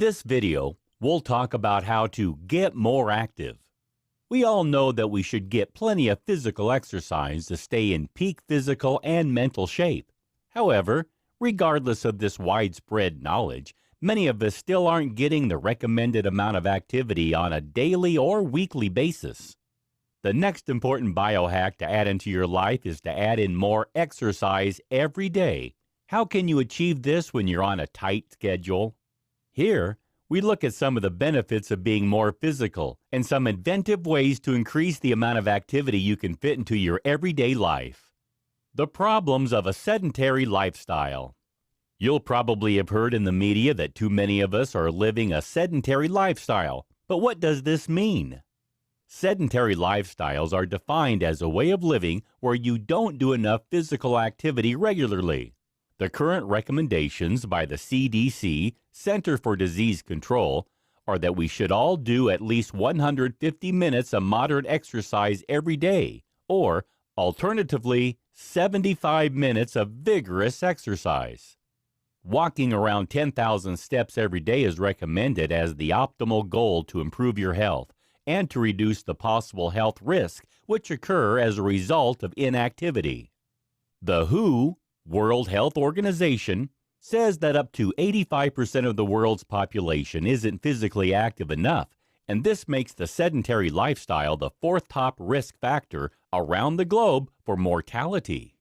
In this video, we'll talk about how to get more active. We all know that we should get plenty of physical exercise to stay in peak physical and mental shape. However, regardless of this widespread knowledge, many of us still aren't getting the recommended amount of activity on a daily or weekly basis. The next important biohack to add into your life is to add in more exercise every day. How can you achieve this when you're on a tight schedule? Here, we look at some of the benefits of being more physical and some inventive ways to increase the amount of activity you can fit into your everyday life. The problems of a sedentary lifestyle. You'll probably have heard in the media that too many of us are living a sedentary lifestyle. But what does this mean? Sedentary lifestyles are defined as a way of living where you don't do enough physical activity regularly. The current recommendations by the CDC, Center for Disease Control, are that we should all do at least 150 minutes of moderate exercise every day, or, alternatively, 75 minutes of vigorous exercise. Walking around 10,000 steps every day is recommended as the optimal goal to improve your health and to reduce the possible health risks which occur as a result of inactivity. The WHO, World Health Organization, says that up to 85% of the world's population isn't physically active enough, and this makes the sedentary lifestyle the fourth top risk factor around the globe for mortality.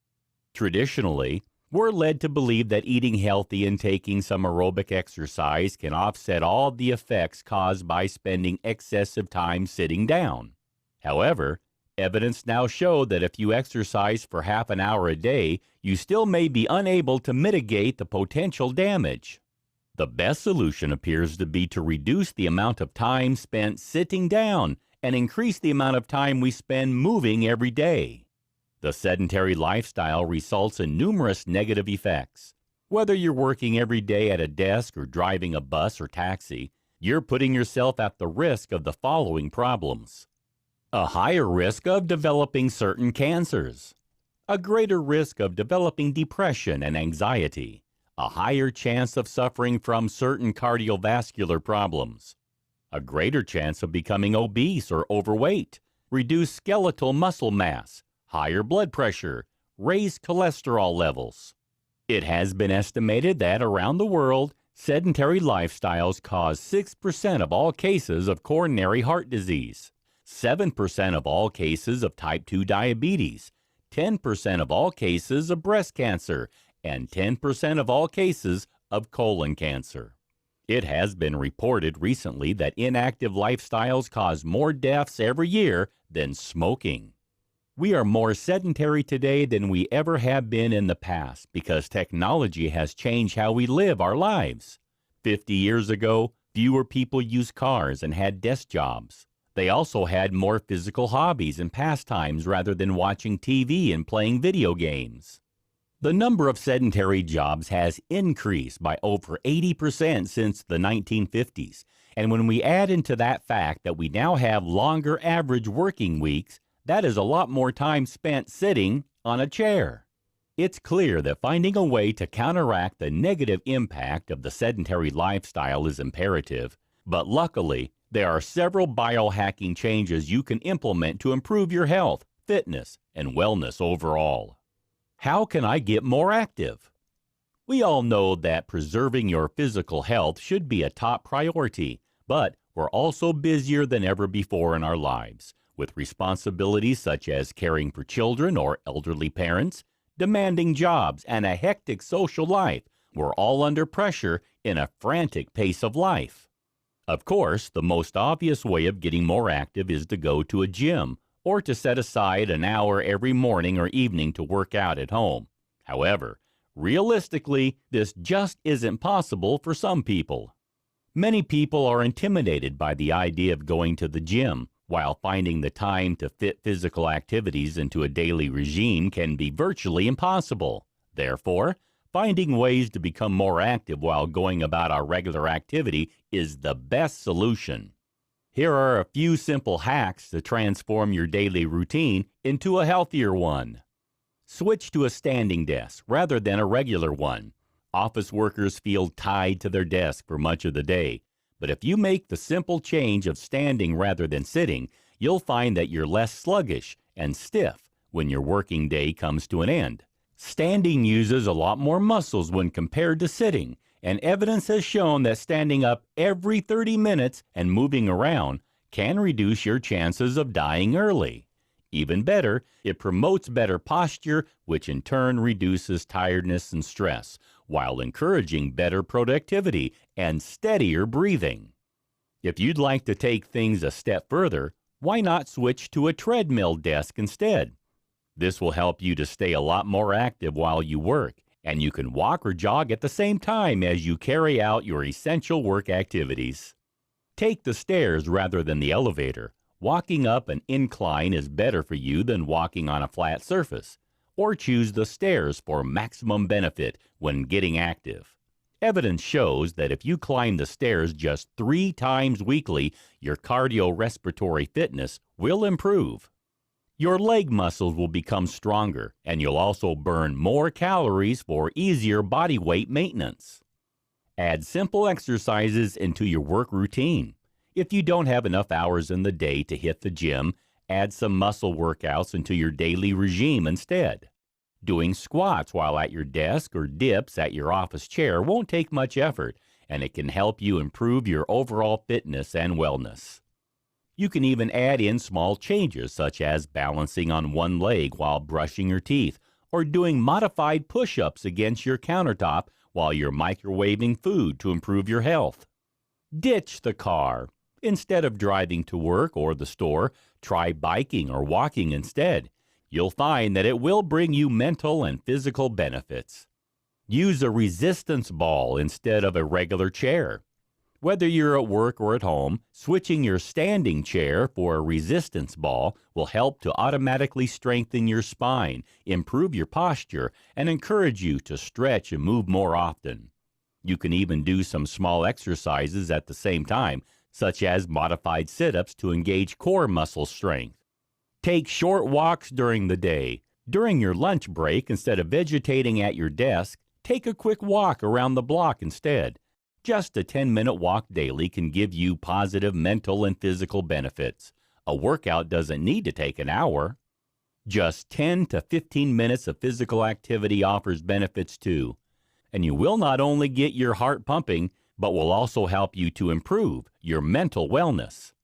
Traditionally, we're led to believe that eating healthy and taking some aerobic exercise can offset all the effects caused by spending excessive time sitting down. However, evidence now shows that if you exercise for half an hour a day, you still may be unable to mitigate the potential damage. The best solution appears to be to reduce the amount of time spent sitting down and increase the amount of time we spend moving every day. The sedentary lifestyle results in numerous negative effects. Whether you're working every day at a desk or driving a bus or taxi, you're putting yourself at the risk of the following problems. A higher risk of developing certain cancers. A greater risk of developing depression and anxiety. A higher chance of suffering from certain cardiovascular problems. A greater chance of becoming obese or overweight. Reduced skeletal muscle mass. Higher blood pressure, raised cholesterol levels. It has been estimated that around the world, sedentary lifestyles cause 6% of all cases of coronary heart disease, 7% of all cases of type 2 diabetes, 10% of all cases of breast cancer, and 10% of all cases of colon cancer. It has been reported recently that inactive lifestyles cause more deaths every year than smoking. We are more sedentary today than we ever have been in the past because technology has changed how we live our lives. 50 years ago, fewer people used cars and had desk jobs. They also had more physical hobbies and pastimes rather than watching TV and playing video games. The number of sedentary jobs has increased by over 80% since the 1950s, and when we add into that fact that we now have longer average working weeks, that is a lot more time spent sitting on a chair. It's clear that finding a way to counteract the negative impact of the sedentary lifestyle is imperative, but luckily, there are several biohacking changes you can implement to improve your health, fitness, and wellness overall. How can I get more active? We all know that preserving your physical health should be a top priority, but we're also busier than ever before in our lives, with responsibilities such as caring for children or elderly parents, demanding jobs, and a hectic social life. We're all under pressure in a frantic pace of life. Of course, the most obvious way of getting more active is to go to a gym or to set aside an hour every morning or evening to work out at home. However, realistically, this just isn't possible for some people. Many people are intimidated by the idea of going to the gym, while finding the time to fit physical activities into a daily regime can be virtually impossible. Therefore, finding ways to become more active while going about our regular activity is the best solution. Here are a few simple hacks to transform your daily routine into a healthier one. Switch to a standing desk rather than a regular one. Office workers feel tied to their desk for much of the day. But if you make the simple change of standing rather than sitting, you'll find that you're less sluggish and stiff when your working day comes to an end. Standing uses a lot more muscles when compared to sitting, and evidence has shown that standing up every 30 minutes and moving around can reduce your chances of dying early. Even better, it promotes better posture, which in turn reduces tiredness and stress, while encouraging better productivity and steadier breathing. If you'd like to take things a step further, why not switch to a treadmill desk instead? This will help you to stay a lot more active while you work, and you can walk or jog at the same time as you carry out your essential work activities. Take the stairs rather than the elevator. Walking up an incline is better for you than walking on a flat surface. Or choose the stairs for maximum benefit when getting active. Evidence shows that if you climb the stairs just 3 times weekly, your cardiorespiratory fitness will improve. Your leg muscles will become stronger, and you'll also burn more calories for easier body weight maintenance. Add simple exercises into your work routine. If you don't have enough hours in the day to hit the gym, add some muscle workouts into your daily regime instead. Doing squats while at your desk or dips at your office chair won't take much effort, and it can help you improve your overall fitness and wellness. You can even add in small changes such as balancing on one leg while brushing your teeth, or doing modified push-ups against your countertop while you're microwaving food to improve your health. Ditch the car. Instead of driving to work or the store, try biking or walking instead. You'll find that it will bring you mental and physical benefits. Use a resistance ball instead of a regular chair. Whether you're at work or at home, switching your standing chair for a resistance ball will help to automatically strengthen your spine, improve your posture, and encourage you to stretch and move more often. You can even do some small exercises at the same time, such as modified sit-ups to engage core muscle strength. Take short walks during the day. During your lunch break, instead of vegetating at your desk, take a quick walk around the block instead. Just a 10-minute walk daily can give you positive mental and physical benefits. A workout doesn't need to take an hour. Just 10 to 15 minutes of physical activity offers benefits too. And you will not only get your heart pumping, but will also help you to improve your mental wellness.